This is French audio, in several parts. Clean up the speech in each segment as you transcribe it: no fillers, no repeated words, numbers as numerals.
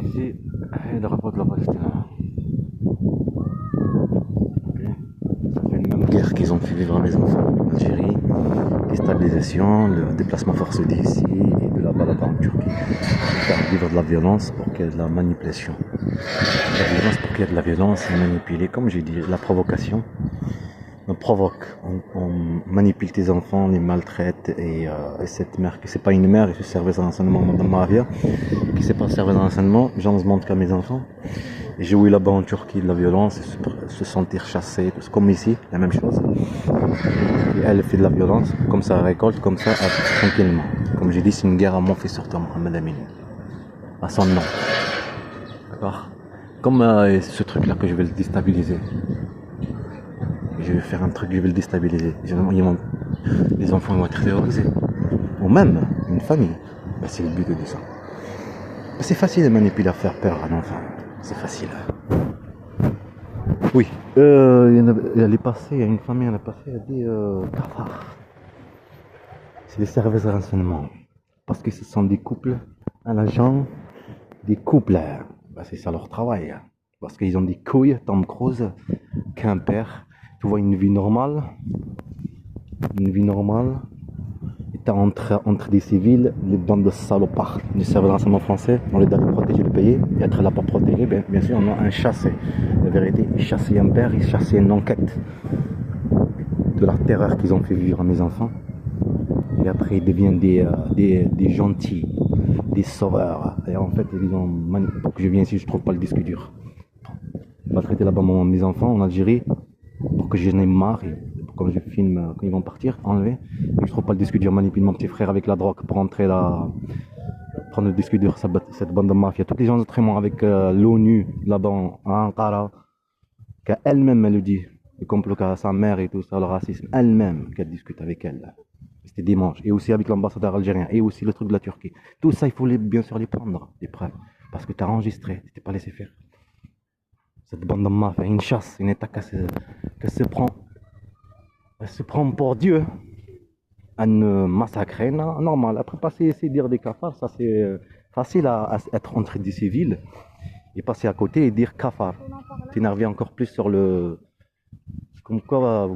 Ici, le rapport de la Palestine. Ok. Ça fait une même guerre qu'ils ont fait vivre à mes enfants en Algérie. Déstabilisation, le déplacement forcé d'ici et de là-bas en Turquie. Faire vivre de la violence pour qu'il y ait de la manipulation. La violence pour qu'il y ait de la violence et manipuler, comme j'ai dit, la provocation. On provoque, on manipule tes enfants, on les maltraite et cette mère qui c'est pas une mère, et se servait d'un enseignement dans ma vie, qui sait pas servir d'un enseignement, j'en demande qu'à mes enfants. Et j'ai eu là-bas en Turquie de la violence, se sentir chassé, comme ici, la même chose. Et elle fait de la violence, comme ça elle récolte, comme ça tranquillement. Comme j'ai dit, c'est une guerre à mon fils sur toi, Mohamed Amin, à son nom. D'accord. Comme ce truc-là que je vais le déstabiliser. Je vais faire un truc, je vais le déstabiliser. Les enfants vont être terrorisés. Ou même une famille. Ben, c'est le but de ça. Ben, c'est facile de manipuler, à faire peur à un enfant. C'est facile. Oui. Elle est passée, il y a une famille, elle est passée, elle a dit cafard. C'est des services de renseignement. Parce que ce sont des couples, un agent, des couples. Ben, c'est ça leur travail. Parce qu'ils ont des couilles, Tom Cruise, qu'un père. Tu vois une vie normale, et t'as entre des civils, les bandes de salopards du service de renseignement français, on les doit protéger le pays, et être là pour protéger, bien sûr, on a un chassé. La vérité, ils chassaient un père, ils chassaient une enquête de la terreur qu'ils ont fait vivre à mes enfants. Et après, ils deviennent des gentils, des sauveurs. Et en fait, ils ont pour que je vienne ici, je trouve pas le disque dur. Maltraiter là-bas mes enfants en Algérie, pour que je n'ai marre, et quand je filme, quand ils vont partir, enlever, et je trouve pas le disque dur, manipule mon petit frère avec la drogue pour entrer là, prendre le disque dur, cette bande de mafia. Toutes les gens autrement avec l'ONU là-bas à Ankara, qu'elle-même elle le dit, le complot qu'a sa mère et tout ça, le racisme, elle-même qu'elle discute avec elle. C'était dimanche, et aussi avec l'ambassadeur algérien, et aussi le truc de la Turquie. Tout ça, il faut bien sûr les prendre, les preuves, parce que tu as enregistré, tu t'es pas laissé faire. Cette bande de mafia, une chasse, une attaque qu'elle se prend pour Dieu. À ne massacrer, normal. Après, passer ici, dire des cafards, ça c'est facile à être entre des civils et passer à côté et dire cafard. T'énerver encore plus sur le. Comme quoi,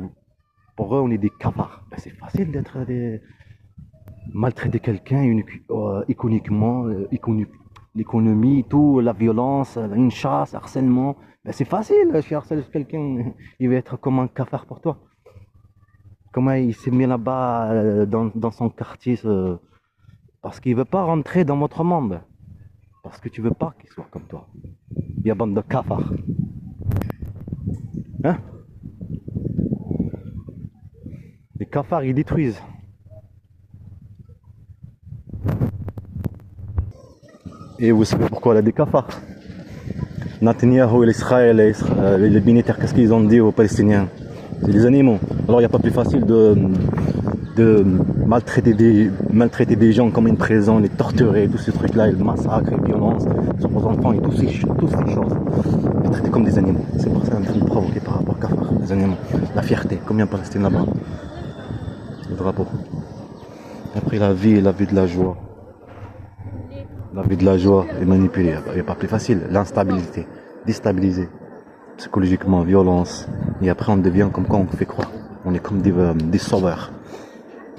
pour eux, on est des cafards. Ben, c'est facile d'être des. Maltraiter quelqu'un économiquement, l'économie, tout, la violence, une chasse, harcèlement. Ben, c'est facile, si harcèles quelqu'un, il va être comme un cafard pour toi. Comment il s'est mis là-bas dans son quartier parce qu'il veut pas rentrer dans votre monde. Parce que tu veux pas qu'il soit comme toi. Il y a bande de cafards. Hein? Les cafards, ils détruisent. Et vous savez pourquoi il y a des cafards? Netanyahu et l'Israël, les militaires, qu'est-ce qu'ils ont dit aux Palestiniens? C'est des animaux. Alors il n'y a pas plus facile de maltraiter des gens comme une prison, les torturer, tous ces trucs-là, le massacre, les violences sur vos enfants et toutes ces choses. Les traiter comme des animaux. C'est pour ça qu'on est en train de provoquer par rapport à Kafar, les animaux. La fierté, combien de Palestine là-bas? Le drapeau. Après la vie de la joie. La vie de la joie est manipulée. Il n'y a pas plus facile. L'instabilité, déstabiliser. Psychologiquement, violence. Et après on devient comme quoi on fait croire. On est comme des sauveurs.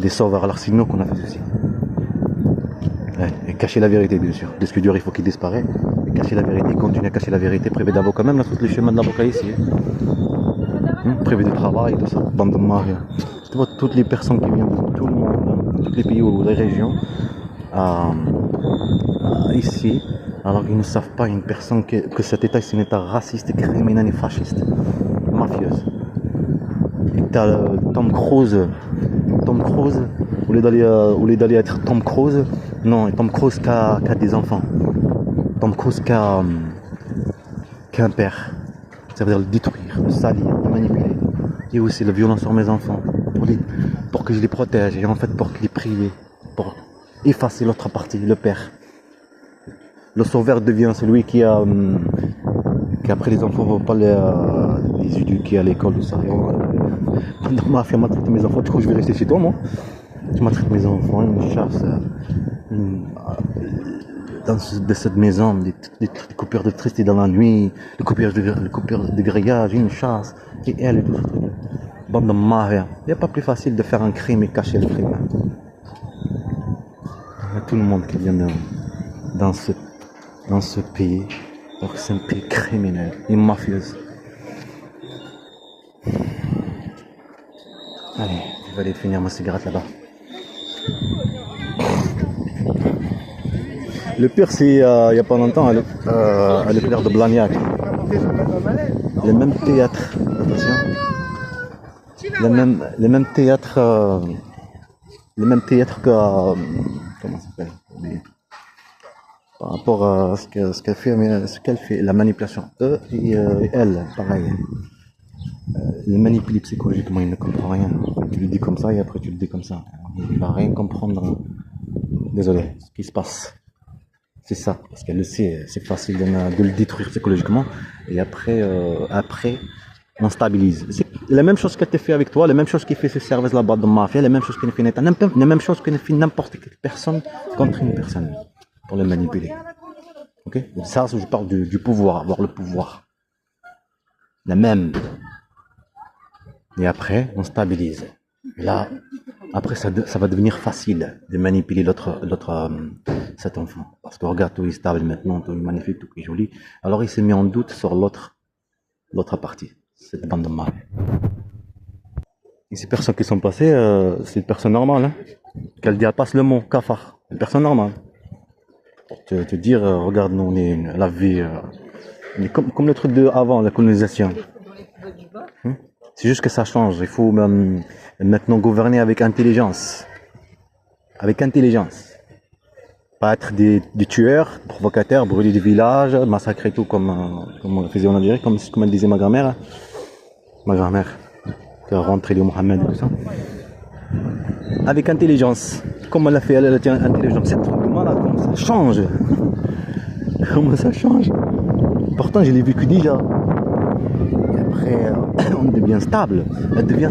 Des sauveurs, alors c'est nous qu'on a fait ceci. Ouais, et cacher la vérité, bien sûr. Disque dur, il faut qu'il disparaisse. Et cacher la vérité, continuer à cacher la vérité, privé d'avocat. Même là, tous les chemins de l'avocat ici. Privé de travail, tout ça. Bande de mari. Tu vois, toutes les personnes qui viennent de tout le monde, tous les pays ou les régions, ici, alors ils ne savent pas une personne que cet état, c'est un état raciste, criminel et fasciste. Mafieuse. Et t'as Tom Cruise, au lieu d'aller être Tom Cruise, non, Tom Cruise qui a des enfants. Tom Cruise qui a un père. Ça veut dire le détruire, le salir, le manipuler. Et aussi la violence sur mes enfants. Pour que je les protège. Et en fait pour les priver. Pour effacer l'autre partie, le père. Le sauveur devient celui qui après les enfants ne vont pas les éduquer à l'école, tout ça. Dans ma fille m'a traité mes enfants, du coup je vais rester chez toi moi. Tu maltraites mes enfants, une chasse, de cette maison, des coupures d'électricité dans la nuit, les coupures de grillage, une chasse, et elle et tout ce truc. Bande de mafias. Il n'y a pas plus facile de faire un crime et cacher le crime. Il y a tout le monde qui vient dans ce pays. Donc c'est un pays criminel et mafieux. Allez, je vais aller finir ma cigarette là-bas. Le pire, c'est il n'y a pas longtemps, à l'éclair de Blagnac. Les mêmes théâtres, attention. Les mêmes théâtres que comment ça s'appelle, par rapport à ce qu'elle fait, la manipulation. Eux et elle, pareil. Les manipuler psychologiquement, il ne comprend rien. Tu lui dis comme ça et après tu le dis comme ça. Il va rien comprendre. Désolé, ce qui se passe. C'est ça, parce qu'elle le sait, c'est facile de le détruire psychologiquement. Et après, on stabilise. C'est la même chose qu'elle te fait avec toi, la même chose qu'il fait ce service là-bas de mafia, la même chose qu'elle fait la même chose qu'elle fait n'importe quelle personne contre une personne pour le manipuler. Ok? Ça, je parle du pouvoir, avoir le pouvoir. La même. Et après, on stabilise. Et là, après, ça va devenir facile de manipuler cet enfant. Parce que regarde, tout est stable maintenant, tout est magnifique, tout est joli. Alors il s'est mis en doute sur l'autre partie, cette bande de mal. Et ces personnes qui sont passées, c'est une personne normale, hein, qu'elle dépasse le mot cafard. Une personne normale. Pour te dire, regarde, nous, on est la vie, on est comme le truc de avant, la colonisation. C'est juste que ça change. Il faut maintenant gouverner avec intelligence. Avec intelligence. Pas être des tueurs, provocateurs, brûler des villages, massacrer tout comme on faisait en Algérie, comme elle disait ma grand-mère. Ma grand-mère, qui a rentré le Mohamed et tout ça. Avec intelligence. Comme elle a fait, elle a été intelligente. C'est trop malade, comment ça change. Comment ça change. Pourtant, je l'ai vécu déjà. Et après, on devient stable. Elle devient